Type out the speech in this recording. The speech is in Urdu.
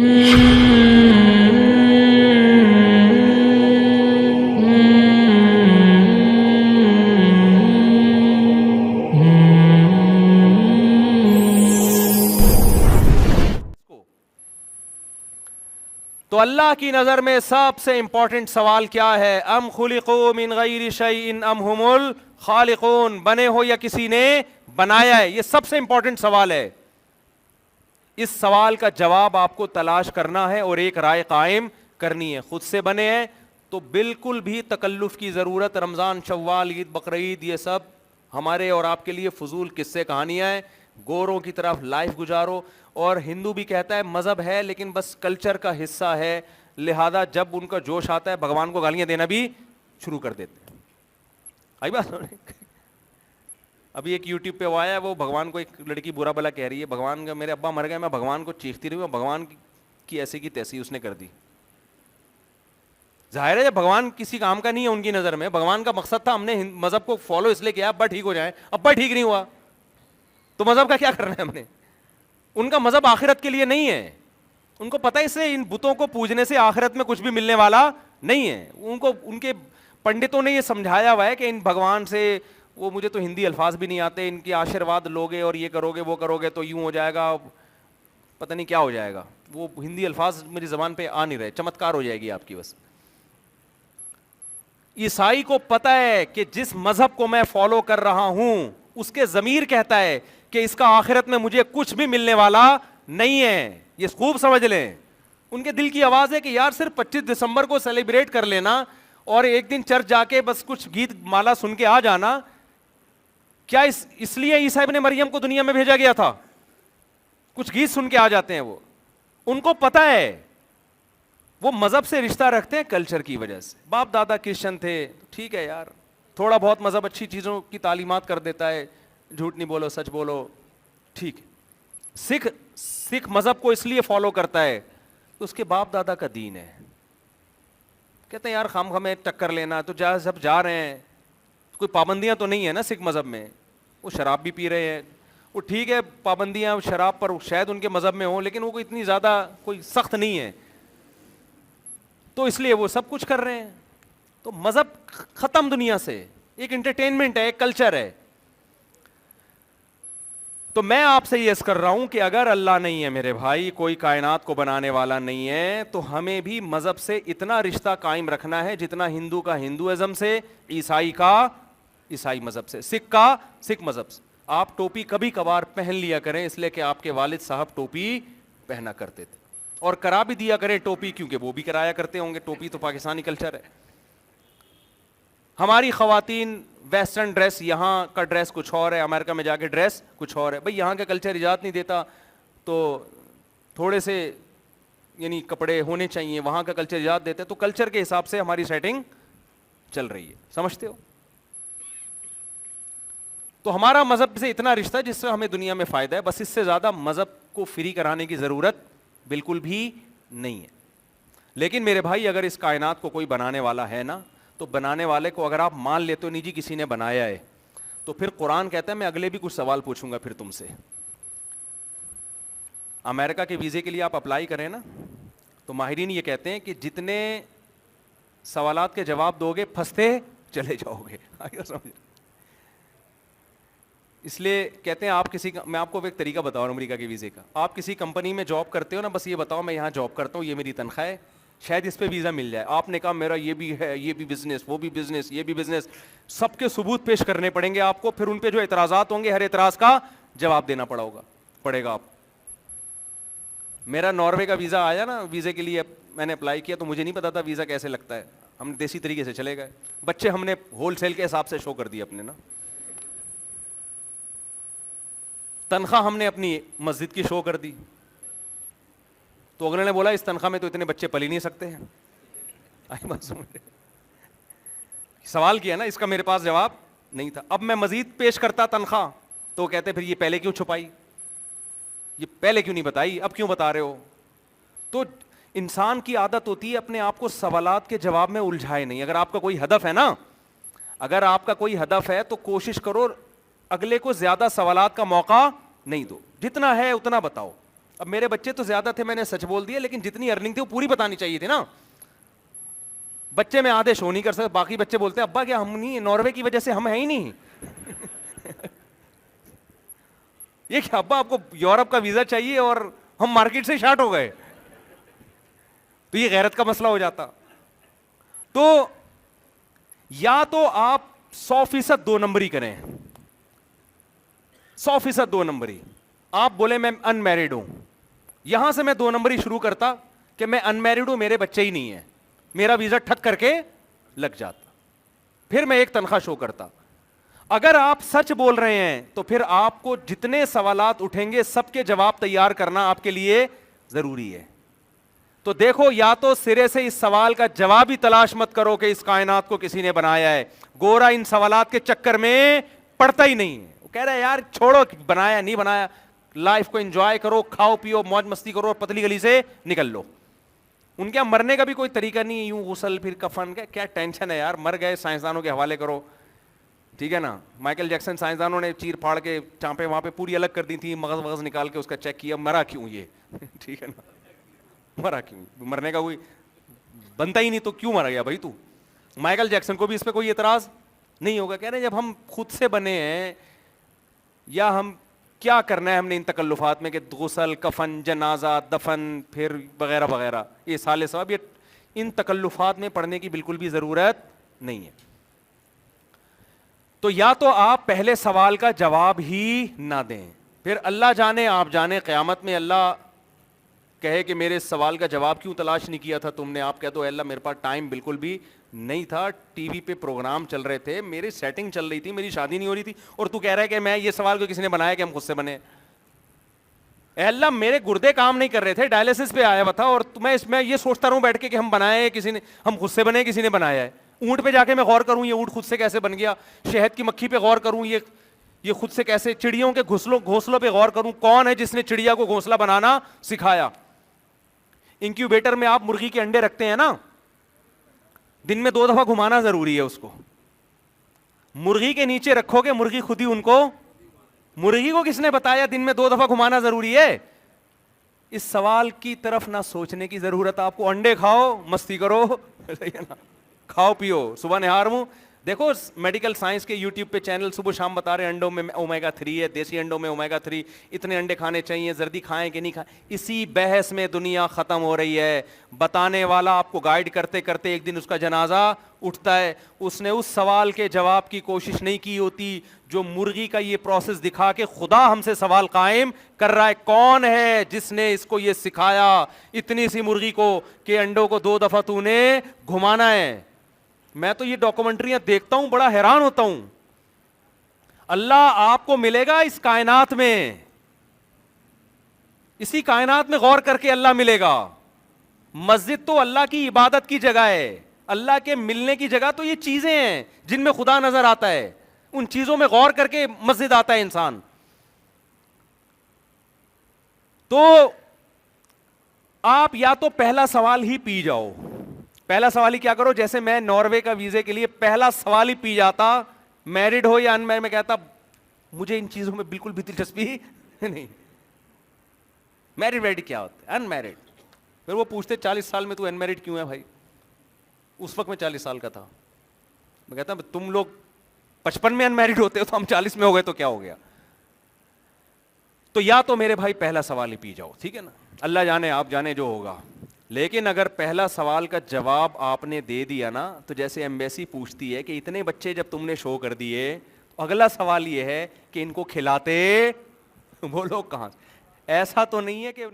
تو اللہ کی نظر میں سب سے امپورٹنٹ سوال کیا ہے؟ ام خلقوا من غیر شیء ام هم الخالقون، بنے ہو یا کسی نے بنایا ہے؟ یہ سب سے امپورٹنٹ سوال ہے. اس سوال کا جواب آپ کو تلاش کرنا ہے اور ایک رائے قائم کرنی ہے. خود سے بنے ہیں تو بالکل بھی تکلف کی ضرورت. رمضان، شوال، عید، بقرعید، یہ سب ہمارے اور آپ کے لیے فضول قصے کہانیاں ہیں. گوروں کی طرف لائف گزارو. اور ہندو بھی کہتا ہے مذہب ہے لیکن بس کلچر کا حصہ ہے، لہذا جب ان کا جوش آتا ہے بھگوان کو گالیاں دینا بھی شروع کر دیتے ہیں. آئی بات؟ ابھی ایک یوٹیوب پہ وہ آیا ہے، وہ بھگوان کو ایک لڑکی برا بلا کہہ رہی ہے، بھگوان کا میرے ابا مر گئے، میں بھگوان کو چیختی رہی ہوں، بھگوان کی ایسی کی تیسی اس نے کر دی. ظاہر ہے بھگوان کسی کام کا نہیں ہے ان کی نظر میں. بھگوان کا مقصد تھا ہم نے مذہب کو فالو اس لیے کیا ابا ٹھیک ہو جائے، ابا ٹھیک نہیں ہوا تو مذہب کا کیا کرنا ہے ہم نے؟ ان کا مذہب آخرت کے لیے نہیں ہے. ان کو پتہ ہے اس سے ان بتوں کو پوجنے سے آخرت میں کچھ بھی ملنے والا نہیں ہے. ان کو ان کے پنڈتوں نے یہ سمجھایا ہوا ہے کہ ان بھگوان سے، وہ مجھے تو ہندی الفاظ بھی نہیں آتے، ان کے آشیرواد لوگے اور یہ کرو گے وہ کرو گے تو یوں ہو جائے گا، پتہ نہیں کیا ہو جائے گا. وہ ہندی الفاظ میری زبان پہ آ نہیں رہے، چمتکار ہو جائے گی آپ کی بس. عیسائی کو پتہ ہے کہ جس مذہب کو میں فالو کر رہا ہوں اس کے ضمیر کہتا ہے کہ اس کا آخرت میں مجھے کچھ بھی ملنے والا نہیں ہے. یہ خوب سمجھ لیں. ان کے دل کی آواز ہے کہ یار صرف 25 دسمبر کو سیلیبریٹ کر لینا اور ایک دن چرچ جا کے بس کچھ گیت مالا سن کے آ جانا. کیا اس لیے عیسیٰ ابن مریم کو دنیا میں بھیجا گیا تھا؟ کچھ گیت سن کے آ جاتے ہیں وہ. ان کو پتہ ہے وہ مذہب سے رشتہ رکھتے ہیں کلچر کی وجہ سے. باپ دادا کرسچن تھے، ٹھیک ہے یار، تھوڑا بہت مذہب اچھی چیزوں کی تعلیمات کر دیتا ہے، جھوٹ نہیں بولو سچ بولو، ٹھیک ہے. سکھ مذہب کو اس لیے فالو کرتا ہے تو اس کے باپ دادا کا دین ہے. کہتے ہیں یار خام خامے ٹکر لینا تو جب جا رہے ہیں کوئی پابندیاں تو نہیں ہے نا سکھ مذہب میں. وہ شراب بھی پی رہے ہیں، وہ ٹھیک ہے پابندیاں شراب پر شاید ان کے مذہب میں ہوں لیکن وہ کوئی اتنی زیادہ کوئی سخت نہیں ہے، تو اس لیے وہ سب کچھ کر رہے ہیں. تو مذہب ختم دنیا سے، ایک انٹرٹینمنٹ ہے، ایک کلچر ہے. تو میں آپ سے یہ عرض کر رہا ہوں کہ اگر اللہ نہیں ہے میرے بھائی، کوئی کائنات کو بنانے والا نہیں ہے، تو ہمیں بھی مذہب سے اتنا رشتہ قائم رکھنا ہے جتنا ہندو کا ہندوازم سے، عیسائی کا عیسائی مذہب سے، سکھ کا سکھ مذہب سے. آپ ٹوپی کبھی کبھار پہن لیا کریں اس لیے کہ آپ کے والد صاحب ٹوپی پہنا کرتے تھے، اور کرا بھی دیا کریں ٹوپی کیونکہ وہ بھی کرایا کرتے ہوں گے. ٹوپی تو پاکستانی کلچر ہے. ہماری خواتین ویسٹرن ڈریس، یہاں کا ڈریس کچھ اور ہے، امریکہ میں جا کے ڈریس کچھ اور ہے. بھئی یہاں کا کلچر اجازت نہیں دیتا تو تھوڑے سے یعنی کپڑے ہونے چاہیے، وہاں کا کلچر اجازت دیتا ہے تو کلچر کے حساب سے ہماری سیٹنگ چل رہی ہے. سمجھتے ہو؟ تو ہمارا مذہب سے اتنا رشتہ جس سے ہمیں دنیا میں فائدہ ہے، بس اس سے زیادہ مذہب کو فری کرانے کی ضرورت بالکل بھی نہیں ہے. لیکن میرے بھائی اگر اس کائنات کو کوئی بنانے والا ہے نا، تو بنانے والے کو اگر آپ مان لیتے ہو نہیں جی کسی نے بنایا ہے، تو پھر قرآن کہتا ہے میں اگلے بھی کچھ سوال پوچھوں گا پھر تم سے. امریکہ کے ویزے کے لیے آپ اپلائی کریں نا، تو ماہرین یہ کہتے ہیں کہ جتنے سوالات کے جواب دو گے پھنستے چلے جاؤ گے. اس لیے کہتے ہیں آپ کسی، میں آپ کو ایک طریقہ بتاؤں امریکہ کے ویزے کا. آپ کسی کمپنی میں جاب کرتے ہو نا، بس یہ بتاؤ میں یہاں جاب کرتا ہوں، یہ میری تنخواہ ہے، شاید اس پہ ویزا مل جائے. آپ نے کہا میرا یہ بھی ہے، یہ بھی بزنس، وہ بھی بزنس، یہ بھی بزنس، سب کے ثبوت پیش کرنے پڑیں گے آپ کو. پھر ان پہ جو اعتراضات ہوں گے ہر اعتراض کا جواب دینا پڑے گا آپ. میرا ناروے کا ویزا آیا نا، ویزے کے لیے میں نے اپلائی کیا تو مجھے نہیں پتا تھا ویزا کیسے لگتا ہے. ہم دیسی طریقے سے چلے گئے، بچے ہم نے ہول سیل کے حساب سے شو کر دیے اپنے نا. تنخواہ ہم نے اپنی مسجد کی شو کر دی، تو اگلے نے بولا اس تنخواہ میں تو اتنے بچے پل ہی نہیں سکتے ہیں. سوال کیا نا، اس کا میرے پاس جواب نہیں تھا. اب میں مزید پیش کرتا تنخواہ تو کہتے پھر یہ پہلے کیوں چھپائی، یہ پہلے کیوں نہیں بتائی، اب کیوں بتا رہے ہو. تو انسان کی عادت ہوتی ہے اپنے آپ کو سوالات کے جواب میں الجھائے نہیں. اگر آپ کا کوئی ہدف ہے نا، اگر آپ کا کوئی ہدف ہے تو کوشش کرو اگلے کو زیادہ سوالات کا موقع نہیں دو، جتنا ہے اتنا بتاؤ. اب میرے بچے تو زیادہ تھے, میں نے سچ بول دیا, لیکن جتنی ارننگ تھی وہ پوری بتانی چاہیے تھی نا. بچے میں آدھے شو نہیں کر سکتے, باقی بچے بولتے ہیں ابا کیا ہم نہیں, ناروے کی وجہ سے ہم ہیں ہی نہیں. یہ کہ ابا آپ کو یورپ کا ویزا چاہیے اور ہم مارکیٹ سے شارٹ ہو گئے, تو یہ غیرت کا مسئلہ ہو جاتا. تو یا تو آپ 100% 2 نمبری کریں, 100% 2 نمبری. آپ بولے میں ان میرڈ ہوں, یہاں سے میں 2 نمبری شروع کرتا کہ میں ان میرڈ ہوں, میرے بچے ہی نہیں ہیں, میرا ویزا ٹھک کر کے لگ جاتا, پھر میں ایک تنخواہ شو کرتا. اگر آپ سچ بول رہے ہیں تو پھر آپ کو جتنے سوالات اٹھیں گے سب کے جواب تیار کرنا آپ کے لیے ضروری ہے. تو دیکھو, یا تو سرے سے اس سوال کا جواب ہی تلاش مت کرو کہ اس کائنات کو کسی نے بنایا ہے. گورا ان سوالات کے چکر میں پڑتا ہی نہیں ہے, وہ کہہ رہا ہے یار چھوڑو بنایا نہیں بنایا, لائف کو انجوائے کرو, کھاؤ پیو موج مستی کرو اور پتلی گلی سے نکل لو. ان کے مرنے کا بھی کوئی طریقہ نہیں ہے, یوں غسل پھر کفن کا کیا ٹینشن ہے یار, مر گئے سائنسدانوں کے حوالے کرو, ٹھیک ہے نا. مائیکل جیکسن سائنسدانوں نے چیر پھاڑ کے چانپیں وہاں پہ پوری الگ کر دی تھی, مغز وغز نکال کے اس کا چیک کیا, مرا کیوں یہ, ٹھیک ہے نا, مرا کیوں, مرنے کا کوئی بنتا ہی نہیں تو کیوں مرا گیا بھائی تو. مائیکل جیکسن کو بھی اس پہ کوئی اعتراض نہیں ہوگا, کہہ رہے ہیں جب ہم خود سے بنے ہیں, یا ہم کیا کرنا ہے ہم نے ان تکلفات میں کہ غسل کفن جنازہ دفن پھر وغیرہ وغیرہ, یہ سال ثواب, یہ ان تکلفات میں پڑھنے کی بالکل بھی ضرورت نہیں ہے. تو یا تو آپ پہلے سوال کا جواب ہی نہ دیں, پھر اللہ جانے آپ جانے قیامت میں اللہ کہے کہ میرے سوال کا جواب کیوں تلاش نہیں کیا تھا تم نے, آپ کہہ دو اللہ میرے پاس ٹائم بالکل بھی نہیں تھا, ٹی وی پہ پروگرام چل رہے تھے, میری سیٹنگ چل رہی تھی, میری شادی نہیں ہو رہی تھی, اور تو کہہ رہا ہے کہ میں یہ سوال کو کسی نے بنایا کہ ہم خود سے بنے. اے اللہ میرے گردے کام نہیں کر رہے تھے, ڈائلسس پہ آیا ہوا تھا, اور میں یہ سوچتا رہوں بیٹھ کے کہ ہم بنائے کسی نے, ہم خود سے بنے کسی نے بنایا ہے. اونٹ پہ جا کے میں غور کروں یہ اونٹ خود سے کیسے بن گیا, شہد کی مکھی پہ غور کروں یہ خود سے کیسے, چڑیوں کے گھونسلوں پہ غور کروں کون ہے جس نے چڑیا کو گھونسلہ بنانا سکھایا. انکیوبیٹر میں آپ مرغی کے انڈے رکھتے ہیں نا, دن میں 2 دفعہ گھمانا ضروری ہے اس کو. مرغی کے نیچے رکھو گے مرغی خود ہی ان کو, مرغی کو کس نے بتایا دن میں 2 دفعہ گھمانا ضروری ہے. اس سوال کی طرف نہ سوچنے کی ضرورت, آپ کو انڈے کھاؤ مستی کرو, صحیح ہے نا, کھاؤ پیو صبح نہار منہ. دیکھو میڈیکل سائنس کے یوٹیوب پہ چینل صبح شام بتا رہے ہیں انڈوں میں اومیگا 3 ہے, دیسی انڈوں میں اومیگا 3, اتنے انڈے کھانے چاہیے, زردی کھائیں کہ نہیں کھائیں. اسی بحث میں دنیا ختم ہو رہی ہے. بتانے والا آپ کو گائیڈ کرتے کرتے ایک دن اس کا جنازہ اٹھتا ہے, اس نے اس سوال کے جواب کی کوشش نہیں کی ہوتی جو مرغی کا یہ پروسیس دکھا کے خدا ہم سے سوال قائم کر رہا ہے, کون ہے جس نے اس کو یہ سکھایا اتنی سی مرغی کو کہ انڈوں کو 2 دفعہ تو نے گھمانا ہے. میں تو یہ ڈاکومنٹریاں دیکھتا ہوں بڑا حیران ہوتا ہوں. اللہ آپ کو ملے گا اس کائنات میں, اسی کائنات میں غور کر کے اللہ ملے گا. مسجد تو اللہ کی عبادت کی جگہ ہے, اللہ کے ملنے کی جگہ تو یہ چیزیں ہیں جن میں خدا نظر آتا ہے, ان چیزوں میں غور کر کے مسجد آتا ہے انسان. تو آپ یا تو پہلا سوال ہی پی جاؤ, پہلا سوال ہی کیا کرو, جیسے میں ناروے کا ویزے کے لیے پہلا سوال ہی پی جاتا, میرڈ ہو یا ان میرڈ, میں کہتا مجھے ان چیزوں میں بالکل بھی دلچسپی نہیں, میرڈ ویڈ کیا ہوتا ہے, ان میرڈ. پھر وہ پوچھتے 40 سال میں تو ان میرڈ کیوں ہے بھائی, اس وقت میں 40 سال کا تھا. میں کہتا تم لوگ 55 میں ان میرڈ ہوتے ہو تو ہم 40 میں ہو گئے تو کیا ہو گیا. تو یا تو میرے بھائی پہلا سوال ہی پی جاؤ, ٹھیک ہے نا, اللہ جانے آپ جانے جو ہوگا. لیکن اگر پہلا سوال کا جواب آپ نے دے دیا نا, تو جیسے ایمبیسی پوچھتی ہے کہ اتنے بچے جب تم نے شو کر دیے, اگلا سوال یہ ہے کہ ان کو کھلاتے وہ لوگ کہاں. ایسا تو نہیں ہے کہ